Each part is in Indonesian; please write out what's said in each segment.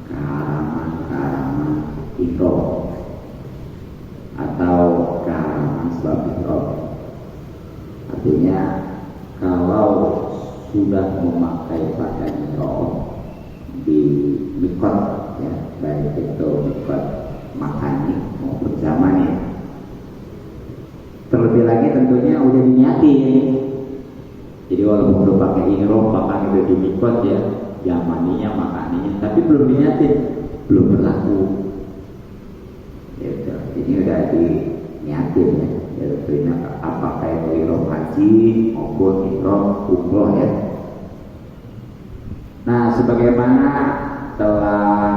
keharaman ihram atau keharaman sebab ihram. Artinya kalau sudah memakai pakaian ihram di mikot, ya, baik itu mikot makani maupun zamani, terlebih lagi tentunya udah diniati. Jadi walaupun udah pakai ihram, bahkan udah di mikot ya, zamaninya makaninya, tapi belum diniatin, belum berlaku. Gitu. Ini udah diniatin ya. Yaitu apakah itu ihram haji maupun ihram umroh ya. Nah, sebagaimana telah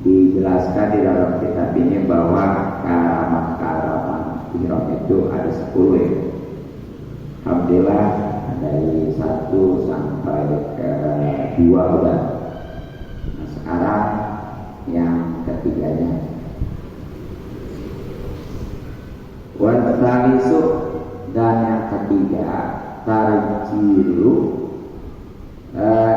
dijelaskan di dalam kitab ini bahwa keharaman ihram itu ada 10 ya. Alhamdulillah dari 1 sampai ke 2 udah. Nah, sekarang yang ketiganya. Wattalisu, dan yang ketiga tarjilu,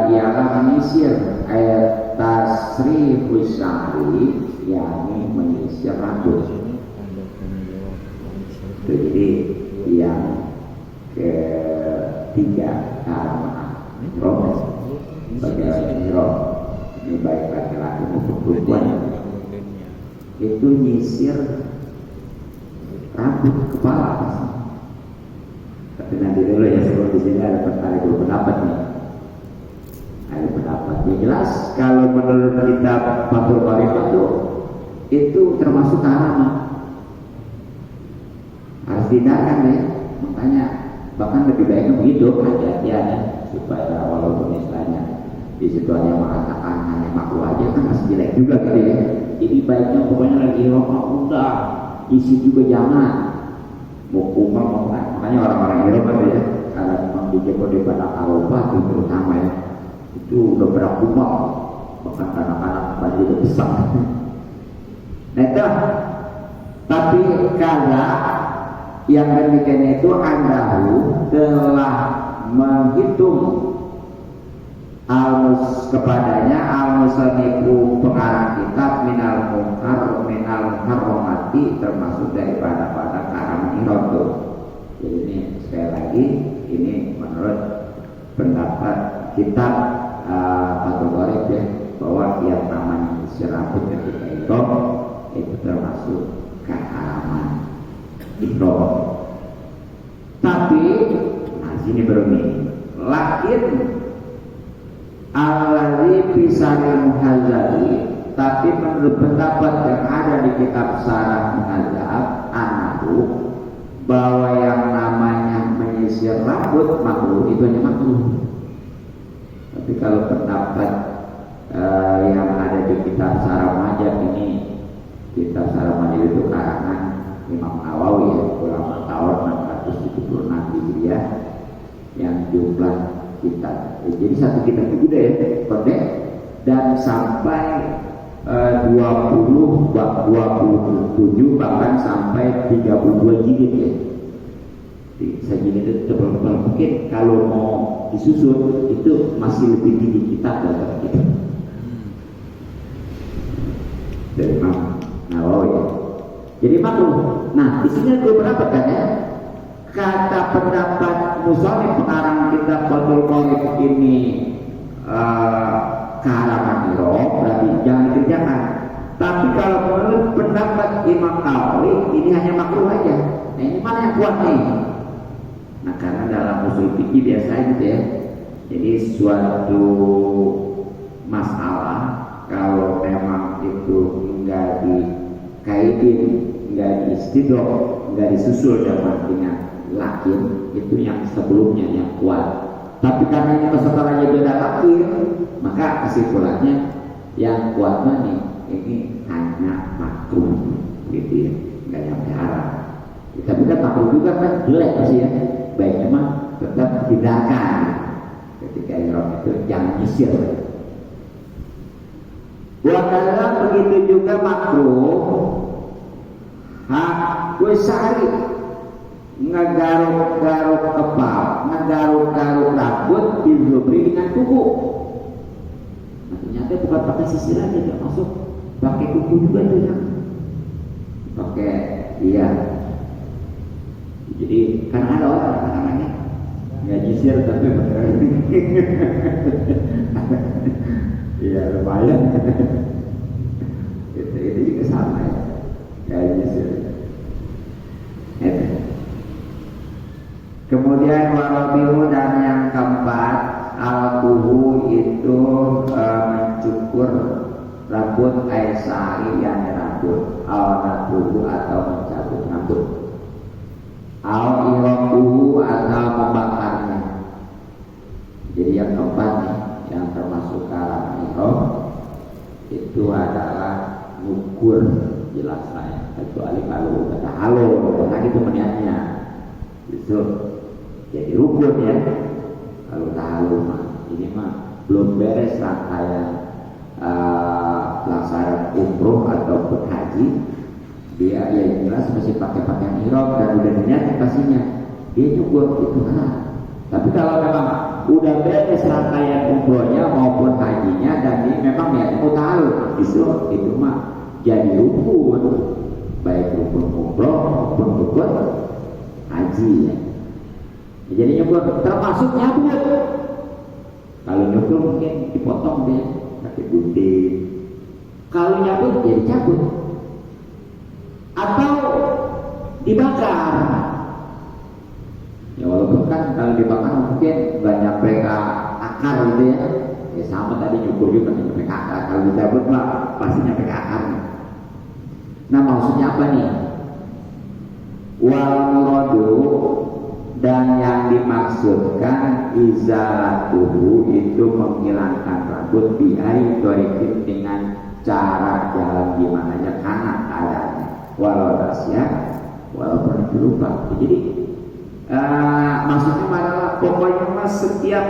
ialah menyisir ayat tasrifus sya'ri, yakni menyisir rambut. Jadi yang ketiga keharaman ihram sebagai ihram ini baik laki-laki maupun perempuan itu nyisir rambut kepala. Tapi nanti dulu ya, sebelum di sini ada pendapat nih. Ada pendapat yang jelas kalau menurut kitab Fathul Bari itu termasuk keharaman, harus dihindarkan ya. Makanya bahkan lebih baiknya begitu, hati-hatian ya, supaya walaupun istilahnya di situ ada yang mengatakan hanya makruh aja, kan masih jelek juga gitu ya. Jadi baiknya pokoknya lagi rokok udah isi juga jangan, mau kumar mau kan. Makanya orang-orang Eropa ya, karena memang di Jabodetabek Eropa itu terutama ya, itu udah berakumar, bahkan anak-anak pada udah besar. Nah itu, tapi kalau yang demikian itu andahu telah menghitung almus kepadanya almusaniku pengarang kitab minal muharramati, termasuk daripada pada keharaman ihram itu. Jadi ini sekali lagi ini menurut pendapat kitab Fathul Bari ya, bahwa yang namanya nyisir rambut ketika ihram itu termasuk keharaman ihram. Tapi nah sini baru nih, lakin alladzi fisaril muhadzari, tapi menurut pendapat yang ada di kitab Syarah Muhadzab anahu, bahwa yang namanya menyisir rambut makruh, itu hanya makruh. Tapi kalau pendapat yang ada di kitab Syarah Muhadzab ini, kitab Syarah Muhadzab itu karangan Imam Nawawi ya, ulama tahun 676 Hijriah, yang jumlah kitab. Jadi satu kitab itu gede ya, pendek, dan sampai 20 bab 27 bahkan sampai 32 jilid ya. Sajilid itu tebal-tebal, mungkin kalau mau disusun itu masih lebih tinggi kitab daripada kita. Dari Imam Nawawi ya. Jadi makruh. Nah, di sini ada beberapa kan ya. Kata pendapat musannif pengarang kitab Fathul Bari ini keharaman ihram, berarti jangan dikerjakan. Tapi kalau menurut pendapat Imam Nawawi ini hanya makruh aja. Nah, ini mana yang kuat nih? Nah, karena dalam usul fikih biasa gitu ya. Jadi suatu masalah kalau memang itu enggak dikaidin, enggak diistidrak, enggak disusul dengan lakin, itu yang sebelumnya yang kuat. Tapi karena ini masalahnya beda lakin, maka kesimpulannya yang kuatnya nih ini hanya makruh gitu ya, enggak nyampe haram. Tapi kan makruh juga kan jelek sih ya. Baiknya mah tetap tindakan ketika ihram itu jangan nyisir. Wadahlah begitu juga makruh kusari ngegaruk-garuk kepala, ngegaruk-garuk rambut, dilubri dengan kuku. Nah, ternyata bukan pakai sisir aja, dia masuk pakai kuku juga tuh ya. Pakai, iya. Jadi kan ada orang-orangnya nggak nyisir tapi beneran. Iya lumayan. Itu juga sama ya, nggak nyisir. Kemudian warabiu dan yang keempat al-kuhu itu mencukur rambut air sari yang rambut al-natuhu atau mencabut rambut al-irakuhu atau membakarnya. Jadi yang keempat nih yang termasuk kalangan ihram itu adalah ngukur, jelas saya, kecuali kalau kata halo karena itu niatnya itu jadi rukun ya. Kalau tahu mah ini mah belum beres rangkaian pelaksanaan umroh ataupun haji, dia ya jelas masih pakai pakaian ihram dan udah niat pastinya dia nyukur itu kan. Tapi kalau memang udah beres rangkaian umrohnya maupun hajinya dan ini memang niatnya mau tahu itu mah jadi rukun, baik rukun umroh maupun rukun haji ya. Jadi nyukur termasuk nyabut. Kalau nyukur mungkin dipotong deh pakai gunting. Kalau nyabut jadi cabut atau dibakar. Ya walaupun kan kalau dibakar mungkin banyak mereka akar gitu ya. Ya sama tadi nyukur juga nyampe akar. Kalau dicabut mah pasti nyampe akar. Nah maksudnya apa nih? Wal muradu dan yang dimaksudkan izalatuhu itu menghilangkan rambut biari torikin dengan cara jalan gimana aja karena adanya walau tasya walaupun itu lupa. Jadi maksudnya adalah pokoknya mas setiap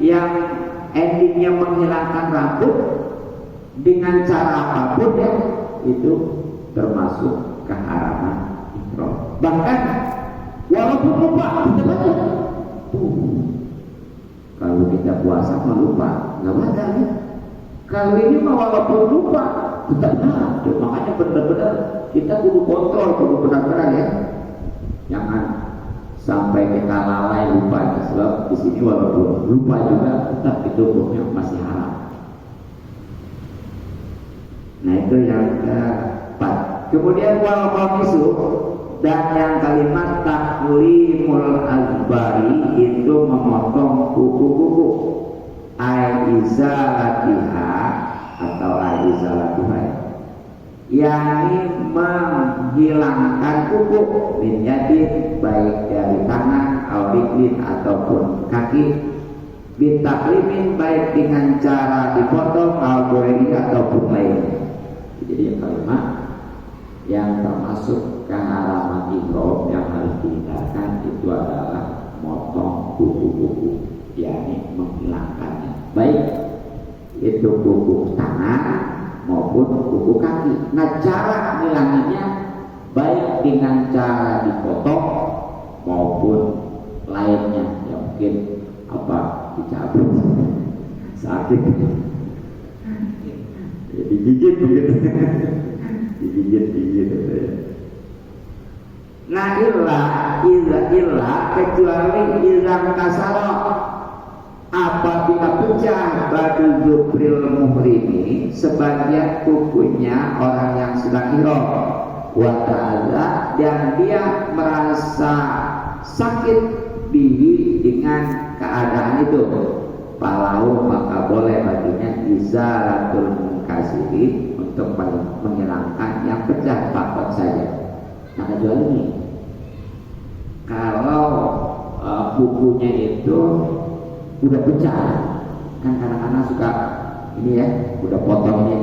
yang endingnya menghilangkan rambut dengan cara apapun ya itu termasuk keharaman ihram. Bahkan walaupun lupa kita baca. Kalau kita puasa mah lupa nggak baca ya. Kalau ini mah walaupun lupa tetap ada. Makanya benar-benar kita kudu kontrol, kudu benar-benar ya. Jangan sampai kita lalai lupa. Sebab di sini walaupun lupa juga tetap itu hukumnya masih haram. Nah itu yang keempat. Kemudian wal qamisu dan yang kalimat taklimul azbari itu memotong kuku-kuku aizalatiha atau aizalatuha, yakni menghilangkan kuku min yadin baik dari tangan auriklin ataupun kaki bitaklimin baik dengan cara dipotong algoeri ataupun lainnya. Jadi yang kalimat yang termasuk keharaman ihram yang harus dihindarkan itu adalah motong kuku-kuku, yakni menghilangkannya, baik itu kuku tangan maupun kuku kaki. Nah cara menghilangkannya baik dengan cara dipotong maupun lainnya, ya mungkin apa dicabut sakit, ya digigit begitu. Digigit ya. Nah ilah kecuali ilang kasaro apabila pecah badu zubril muhrimi sebagian kukunya orang yang sedang ihram wa ta'ala dan dia merasa sakit bihi dengan keadaan itu palau maka boleh baginya izalatul munkasiri untuk menghilangkan yang pecah pakot saja. Nah kecuali ini kalau bukunya itu udah pecah, kan kadang-kadang suka ini ya udah potongnya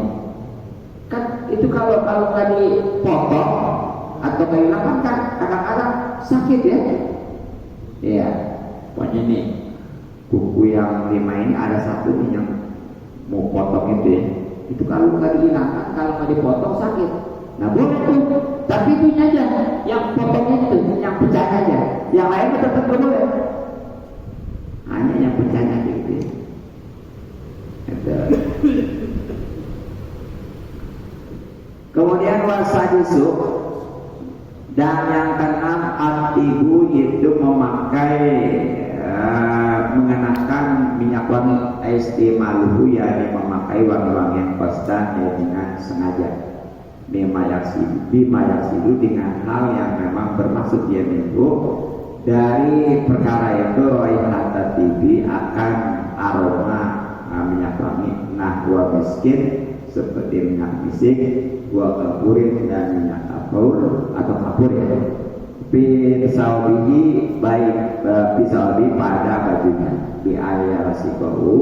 kan itu kalau nggak dipotong atau kehilangan kan kadang-kadang sakit ya. Iya, pokoknya nih buku yang 5 ini ada satu nih yang mau potong itu ya. Itu kalau nggak dihilangkan, kalau nggak dipotong sakit. Nah boleh tuh, tapi itu aja yang potongnya itu, yang pecah aja. Yang lain tetap boleh. Hanya yang pecahnya gitu. Kemudian wasadisu, dan yang keenam atibu, itu memakai mengenakan minyak wangi istimaluhu, yakni memakai wangi-wangi yang konstan dengan sengaja. Bimayaksidu dengan hal yang memang bermaksud dia minggu dari perkara itu raihata tibi akan aroma minyak wangi nahwa miskin seperti minyak misik wa kaburin dan minyak kapur atau kapur ya pisaubihi baik pisaubi pada bajunya di ayat sikohu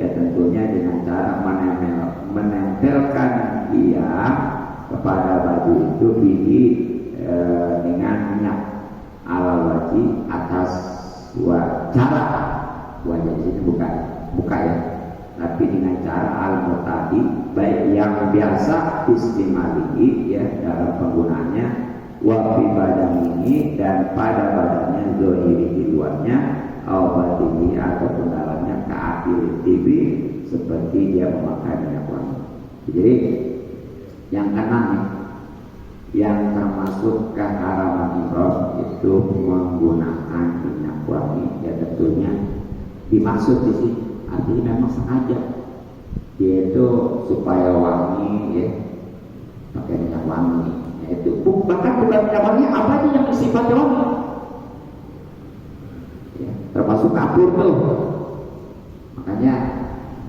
ya tentunya dengan cara menempelkan ia kepada baju itu bihi dengan minyak ala wajib atas cara wajah di sini bukan buka ya, tapi dengan cara al-mutadi baik yang biasa istimali ya dalam penggunaannya wa fi badanihi dan pada badannya zahiri di luarnya au batini ataupun dalamnya ka'akil tibi seperti dia memakai minyak wangi. Jadi yang keenam yang termasuk keharaman ihram itu menggunakan minyak wangi ya tentunya dimaksud di sini artinya memang sengaja yaitu supaya wangi ya pakai minyak wangi yaitu bahkan bukan minyak wangi apa aja yang sifatnya wangi ya, termasuk kapur tuh makanya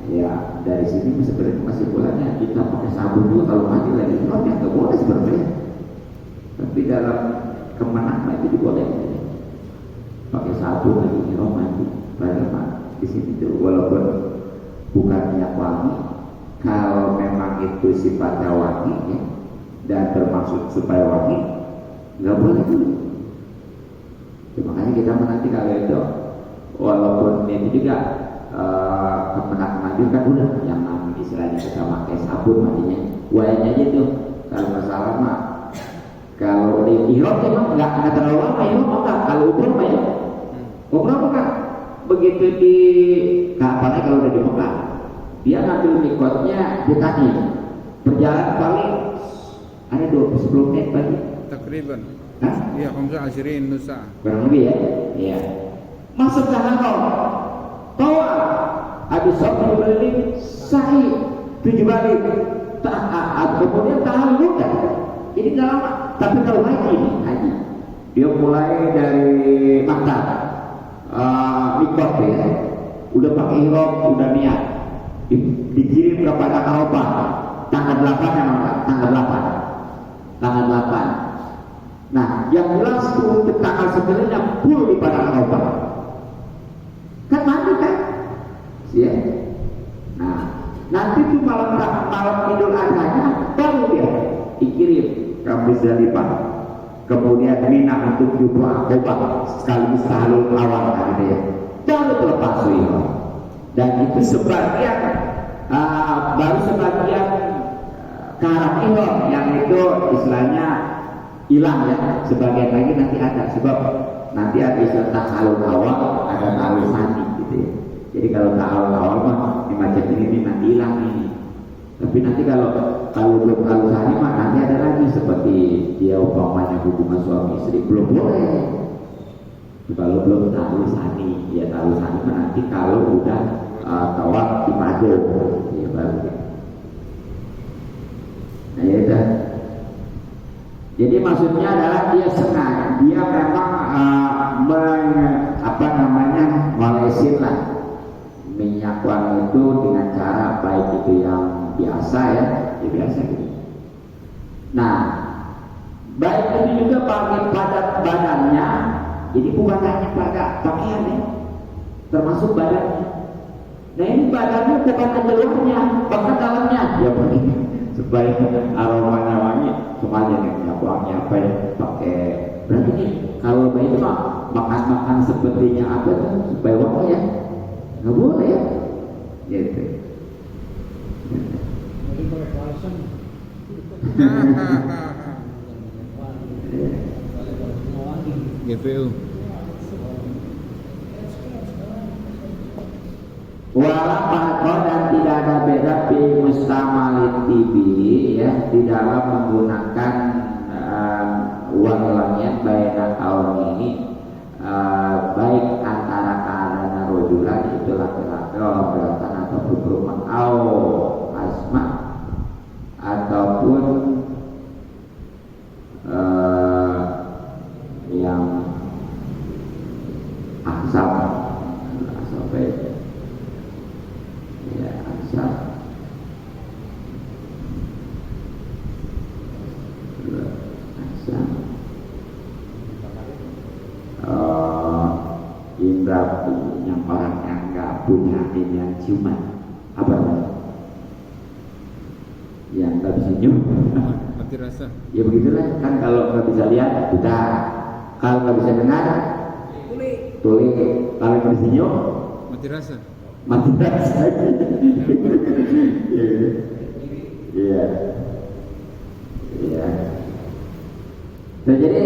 ya dari sini sebenarnya kesimpulannya kita pakai sabun dulu kalau mandi lagi ihram ya nggak boleh sebenarnya, tapi dalam kemenangan itu boleh pakai sabun lagi ihram mandi bagaimana di sini tuh walaupun bukan minyak wangi kalau memang itu sifatnya wangi ya, dan termasuk supaya wangi nggak boleh dulu. Makanya kita menanti kalau itu walaupun itu juga kemenangan mandi kan udah yang istilahnya kita pakai sabun mandinya wayanya aja tuh kalau masalah mah kalau di ihram memang nggak terlalu lama ihram enggak kalau umroh mah ya umroh kan begitu di kapalnya kalau udah di Mekah dia ngambil mikotnya di kaki berjalan paling ada 20 menit pagi takriban iya 25 nusa kurang lebih ya iya masuk ke haram tawa habis sholat berkeliling sa'i 7 balik kemudian tahan juga jadi nggak lama tapi kalau haji dia mulai dari Makkah mikot ya udah pakai ihram udah niat dikirim kepada Ka'bah tanggal 8 ya tanggal 8 nah yang jelas untuk tanggal 9 full di pada Ka'bah kan mandi kan ya nah nanti tuh malam Idul Adha baru dia dikirim ke Muzdalifah kemudian Mina untuk jumlah Aqabah sekaligus tahlul awal gitu ya baru terlepas ihram dan itu sebagian baru sebagian karat ihram yang itu istilahnya hilang ya sebagian lagi nanti ada sebab nanti ada istilah tahlul awal ada tahlul sani gitu ya jadi kalau tahlul awal mah di macam ini nanti hilang ini tapi nanti kalau belum tahlul sani mah nanti ada lagi seperti dia umpamanya hubungan suami istri belum boleh kalau belum tahlul sani ya tahlul sani mah nanti kalau udah tawaf di Mado ya baru ya. Nah ya itu. Jadi maksudnya adalah dia sengaja dia memang molesin lah minyak wangi itu dengan cara baik itu yang biasa ya biasa gitu. Nah baik itu juga pada badannya, jadi bukan hanya pada pakaian ya, termasuk badannya. Nah ini badannya bukan hanya luarnya, bahkan dalamnya ya begini supaya aromanya wangi, semuanya nih minyak wangi apa ya pakai. Berarti nih kalau bayi itu makan sepertinya apa tuh supaya wangi ya, nggak boleh ya, gitu. GPU. Wala dan tidak ada beda fi mustamalit tibi ya di dalam menggunakan wangi-wangian baina kauni baik antara karena rojulan itu laki-laki beratan ataupun rumah asma ataupun yang asam ya asam indra yang orang yang nggak punya ini yang ciuman apa namanya yang nggak bisa nyium mati rasa. Ya begitulah kan, kalau nggak bisa lihat buta, kalau nggak bisa dengar tuli, kalau nggak bisa nyium Mati rasa. mati rasa. Iya iya. Nah, jadi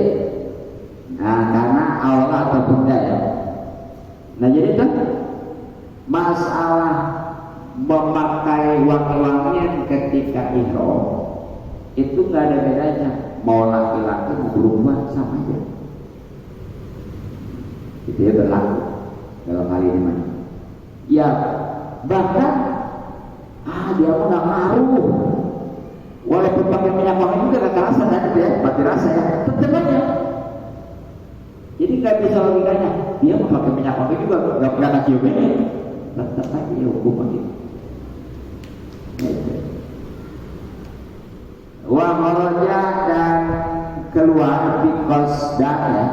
karena Allah ataupun enggak ya. Nah jadi kan masalah memakai wangi-wangian ketika ihram itu nggak ada bedanya, mau laki-laki mau perempuan sama aja. Itu ya berlaku dalam hal ini mana? Ya bahkan dia mau nggak ngaruh, walaupun pakai minyak wangi juga nggak rasa kan ya, mati rasa ya, tetap aja. Jadi nggak bisa logikanya, dia mau pakai minyak wangi juga nggak pernah cium ini, tetap aja ya hukum gitu. Wa kharaja dan keluar di qasdan ya,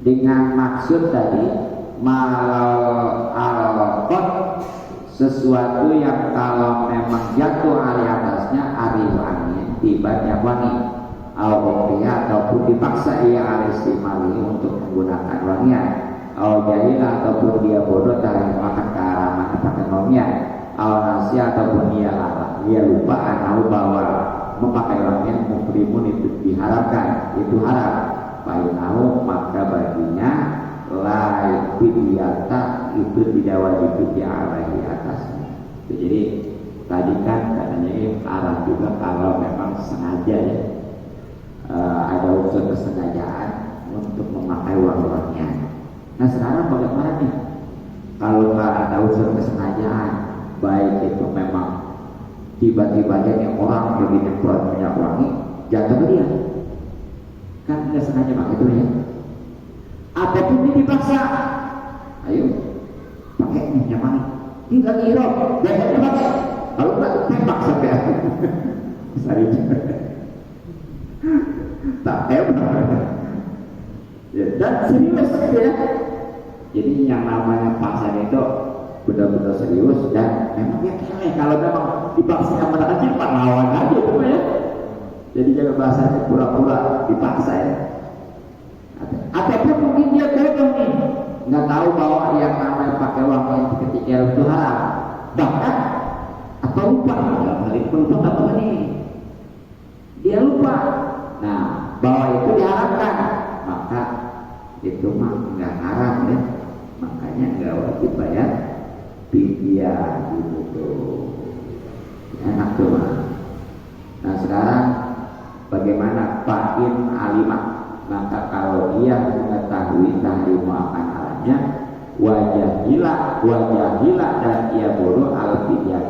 dengan maksud tadi malal alqat, sesuatu yang kalau memang jatuh ali atasnya arif angin tiba yang wangi ataupun dipaksa ia aristimali untuk menggunakan wangian ataupun dia bodoh dari makan ke arah mana pakai wangian nasi ataupun dia lupa atau bahwa memakai wangian mukrimun itu diharapkan, itu haram. Fainahu maka baginya lain fidyata itu tidak wajib fidyah di atasnya. Jadi tadi kan katanya arah juga kalau memang sengaja ya, ada unsur kesengajaan untuk memakai wangi-wangian. Nah sekarang bagaimana nih kalau ada unsur kesengajaan, baik itu memang tiba-tiba aja orang lagi nyemprot minyak wangi jatuh ke dia, kan nggak sengaja pakai itu ya, ataupun dia dipaksa, ayo pakai minyak wangi, tinggal ihram, biasanya pakai, kalau nggak tembak sampai aku, sari tak hebat, ya, dan serius ya. Jadi yang namanya paksaan itu benar-benar serius dan memang ya kele, kalau memang dipaksa yang mana kecil pak lawan aja itu ya. Jadi jangan bahasanya pura-pura dipaksa ya. Ataupun mungkin dia gagal nih, nggak tahu bahwa yang namanya pakai wangi ketika itu haram, bahkan atau lupa, dalam hal itu lupa nggak tahu nih, dia lupa. Nah bahwa itu diharamkan, maka itu mah nggak haram ya, makanya nggak wajib bayar fidyah gitu tuh, enak tuh mah. Nah sekarang bagaimana fa'in alimah, maka kalau dia mengetahui tahrimu akan alamnya wajah hila dan ia bodoh al fidyah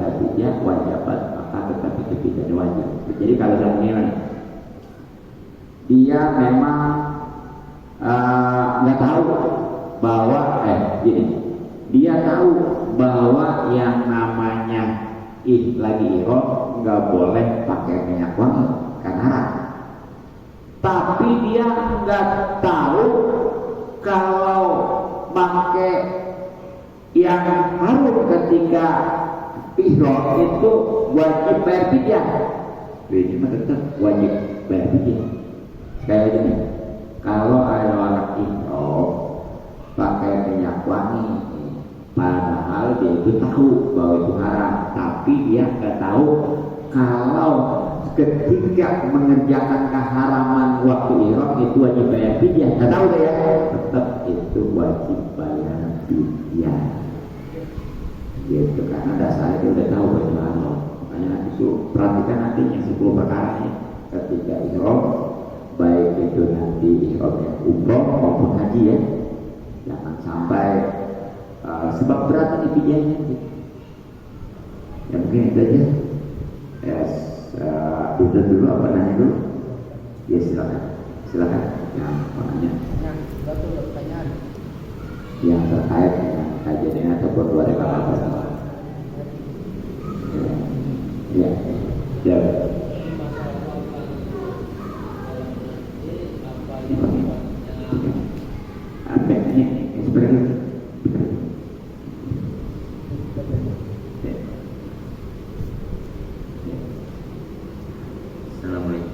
wajibat, maka tetap itu tidak wajib. Jadi kalau seandainya dia memang nggak tahu bahwa gini, dia tahu bahwa yang namanya lagi ihram nggak boleh pakai minyak wangi karena haram, tapi dia nggak tahu kalau pakai yang harum ketika ihram itu wajib bayar fidyah. Ini mah tetap wajib bayar fidyah. Sekali lagi nih, kalau ada orang ihram pakai minyak wangi, padahal dia itu tahu bahwa itu haram, tapi dia nggak tahu kalau ketika mengerjakan keharaman waktu ihram itu wajib bayar fidyah. Nggak tahu deh ya, tetap itu wajib bayar fidyah. Gitu, karena dasarnya dia udah tahu bahwa itu haram. Makanya nanti itu perhatikan nanti yang 10 perkara ini ketika ihram, baik itu nanti ihramnya umroh maupun haji ya, jangan sampai sebab berat ini pijahnya. Ya mungkin itu aja. Ya, dulu apa nanya dulu? Ya silakan. Yang nanya. Yang terkait dengan kajian ataupun luar apa? Ya. Apa ini? Seperti itu. Assalamualaikum.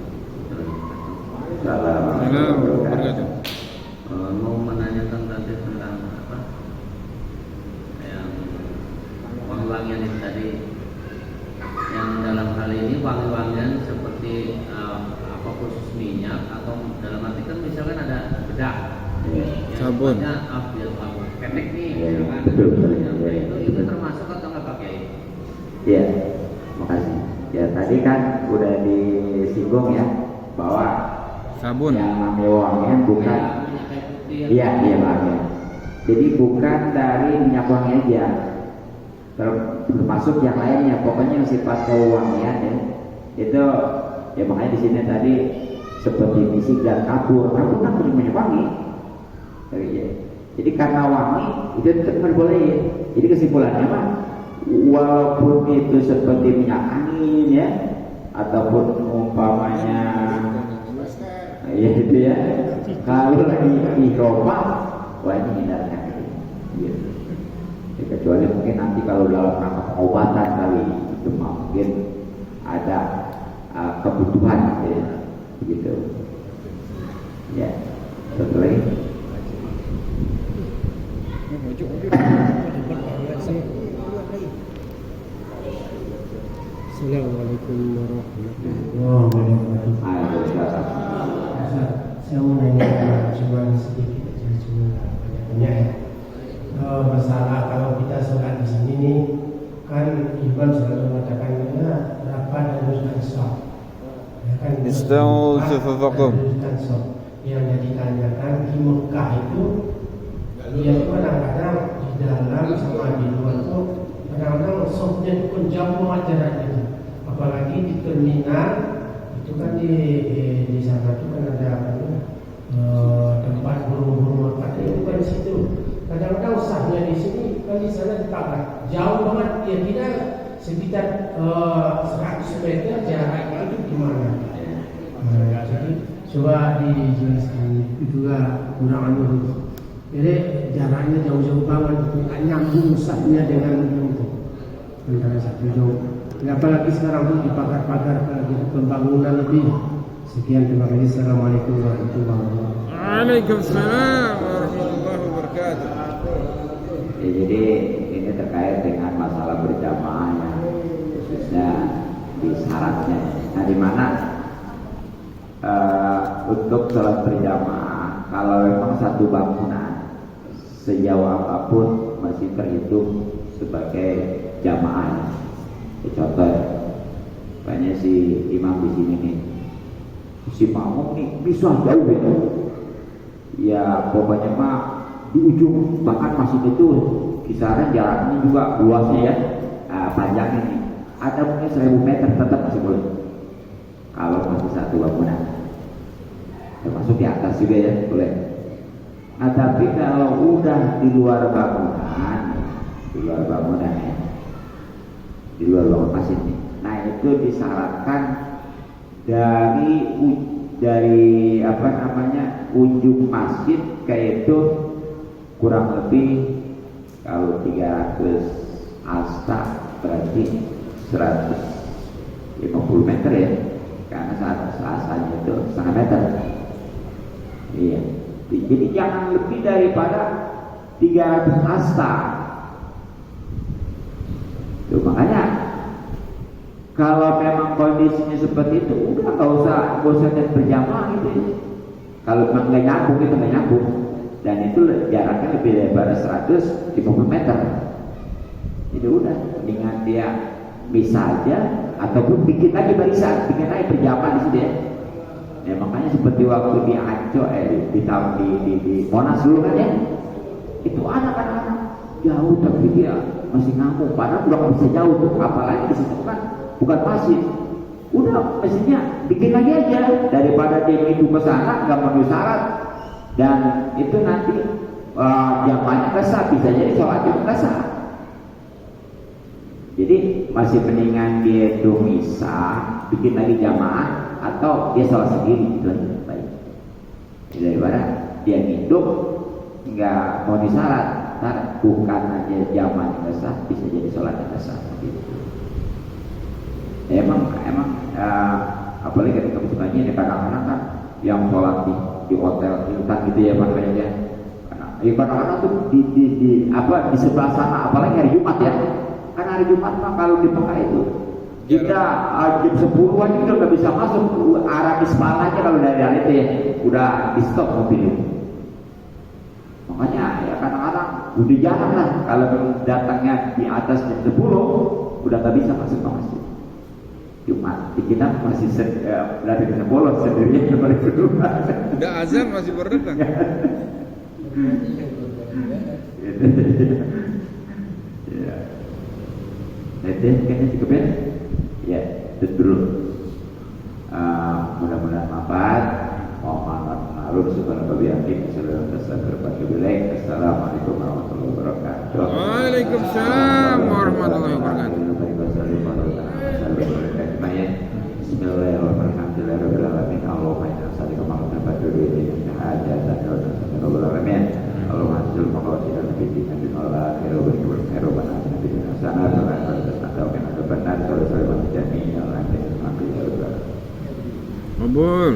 Mau menanyakan tadi tentang apa yang wangi-wangian itu tadi, yang dalam hal ini wangi-wangian seperti apa khusus minyak atau dalam arti kan misalkan ada bedak Sabun. Biar pendek nih Betul. itu termasuk atau nggak pakai? Iya, makasih. Ya tadi kan udah disinggung ya bahwa Sabun. yang namanya wangian bukan, Minyak kayu putih iya wangian. Jadi bukan dari minyak wangi aja, termasuk yang lainnya. Pokoknya yang sifat wangian ya, itu ya makanya di sini tadi seperti misik dan kapur kan minyak wangi. Jadi karena wangi itu tetap dibolehin. Jadi kesimpulannya mah, walaupun itu seperti minyak angin ya, ataupun umpamanya ya itu ya, kalau lagi ihram wah ini hindarkan gitu. Ya, kecuali mungkin nanti kalau dalam rangka pengobatan kali itu mungkin ada kebutuhan gitu ya, begitu ya. Setelah ini Assalamualaikum warahmatullahi wabarakatuh. Saya mau nanya cuma sedikit aja, cuma banyak ya. Masalah kalau kita sholat di sini nih, kan imam selalu mengatakan rapat dan ansor. Ya kan? Istau sufufakum. Yang ditanyakan di Mekah itu, dia itu kadang-kadang di dalam sama di luar itu kadang-kadang softnya itu pun jauh jaraknya. Apalagi di terminal itu kan di sana itu kan ada tempat burung-burung makan itu kan di situ. Kadang-kadang sahnya di sini kan di sana dipakai jauh banget, ya tidak sekitar 100 meter jarak itu gimana? Jadi coba dijelaskan itulah kurang dulu. Jadi jaraknya jauh-jauh banget, tidak nyambung sahnya dengan itu antara satu jauh. Apalagi sekarang pun dipagar-pagar lagi pembangunan lebih. Sekian, terima kasih. Assalamualaikum warahmatullahi wabarakatuh. Waalaikumsalam warahmatullahi wabarakatuh. ya, jadi ini terkait dengan masalah berjamaah ya, khususnya di syaratnya. Nah, di mana untuk sholat berjamaah kalau memang satu bangunan sejauh apapun masih terhitung sebagai jamaah. Contoh, banyak si imam di sini nih, si makmum nih bisa jauh ya. Ya pokoknya mah di ujung, bahkan masih itu kisaran jaraknya juga luasnya ya, panjangnya nih. Ada mungkin 1000 meter tetap masih boleh. Kalau masih satu bangunan, termasuk di atas juga ya boleh. Nah tapi kalau udah di luar bangunan ya, di luar bangunan masjid nih. Nah itu disyaratkan dari apa namanya ujung masjid ke itu kurang lebih kalau 300 asta berarti 150 meter ya, karena saat asanya itu setengah meter. Iya. Jadi jangan lebih daripada 300 asta. Tuh, makanya kalau memang kondisinya seperti itu udah nggak usah berjamaah gitu ya. Kalau memang nggak nyambung itu nggak nyambung, dan itu jaraknya lebih daripada 150 meter, itu udah mendingan dia bisa aja ataupun bikin lagi barisan, bikin lagi perjalanan di sini ya. Ya makanya seperti waktu di Ancol di Monas dulu kan ya, itu anak-anak jauh tapi dia masih ngamuk, padahal udah nggak bisa jauh tuh, apalagi di situ kan bukan pasir. Udah mestinya bikin lagi aja daripada dia itu ke sana nggak memenuhi syarat dan itu nanti jamaahnya nggak sah, bisa jadi sholatnya nggak sah. Jadi masih mendingan dia itu bisa bikin lagi jamaah atau dia sholat sendiri, itu aja baik. Daripada dia hidup nggak mau disyarat, ntar bukan aja jamaahnya nggak sah, bisa jadi sholatnya nggak sah. Gitu. Emang apalagi ketika misalnya ada kadang-kadang kan yang sholat di hotel Hilton gitu ya Pak ya. Kadang-kadang tuh di sebelah sana, apalagi hari Jumat ya. Kan hari Jumat mah kalau di Mekah itu kita jam 10 aja udah nggak bisa masuk arah Ispananya kalau dari itu ya udah di stop mobil itu. Makanya ya kadang-kadang udah jarang lah kalau datangnya di atas jam 10 udah nggak bisa masuk ke masjid. Jumat kita masih dari kena bolos sendirinya kembali ke rumah. Udah azan masih berdagang. Ya. Nanti kayaknya cukup ya. Ya, itu dulu. Mudah-mudahan manfaat. Mohon maaf subhanallahi wa bihamdihi. Assalamualaikum warahmatullahi wabarakatuh. Waalaikumsalam warahmatullahi wabarakatuh. Bismillahirrahmanirrahim. Allahumma inna nas'aluka ma'rifatan fadhili hajatan wa nas'aluka alamin. Allahumma anzil maqasidana fi dinina wal akhirati wa qul khairu wa na'tina bi hasanah wa la tasna'u min adzaban nar wa sallallahu alaihi wa sallam. Kabul.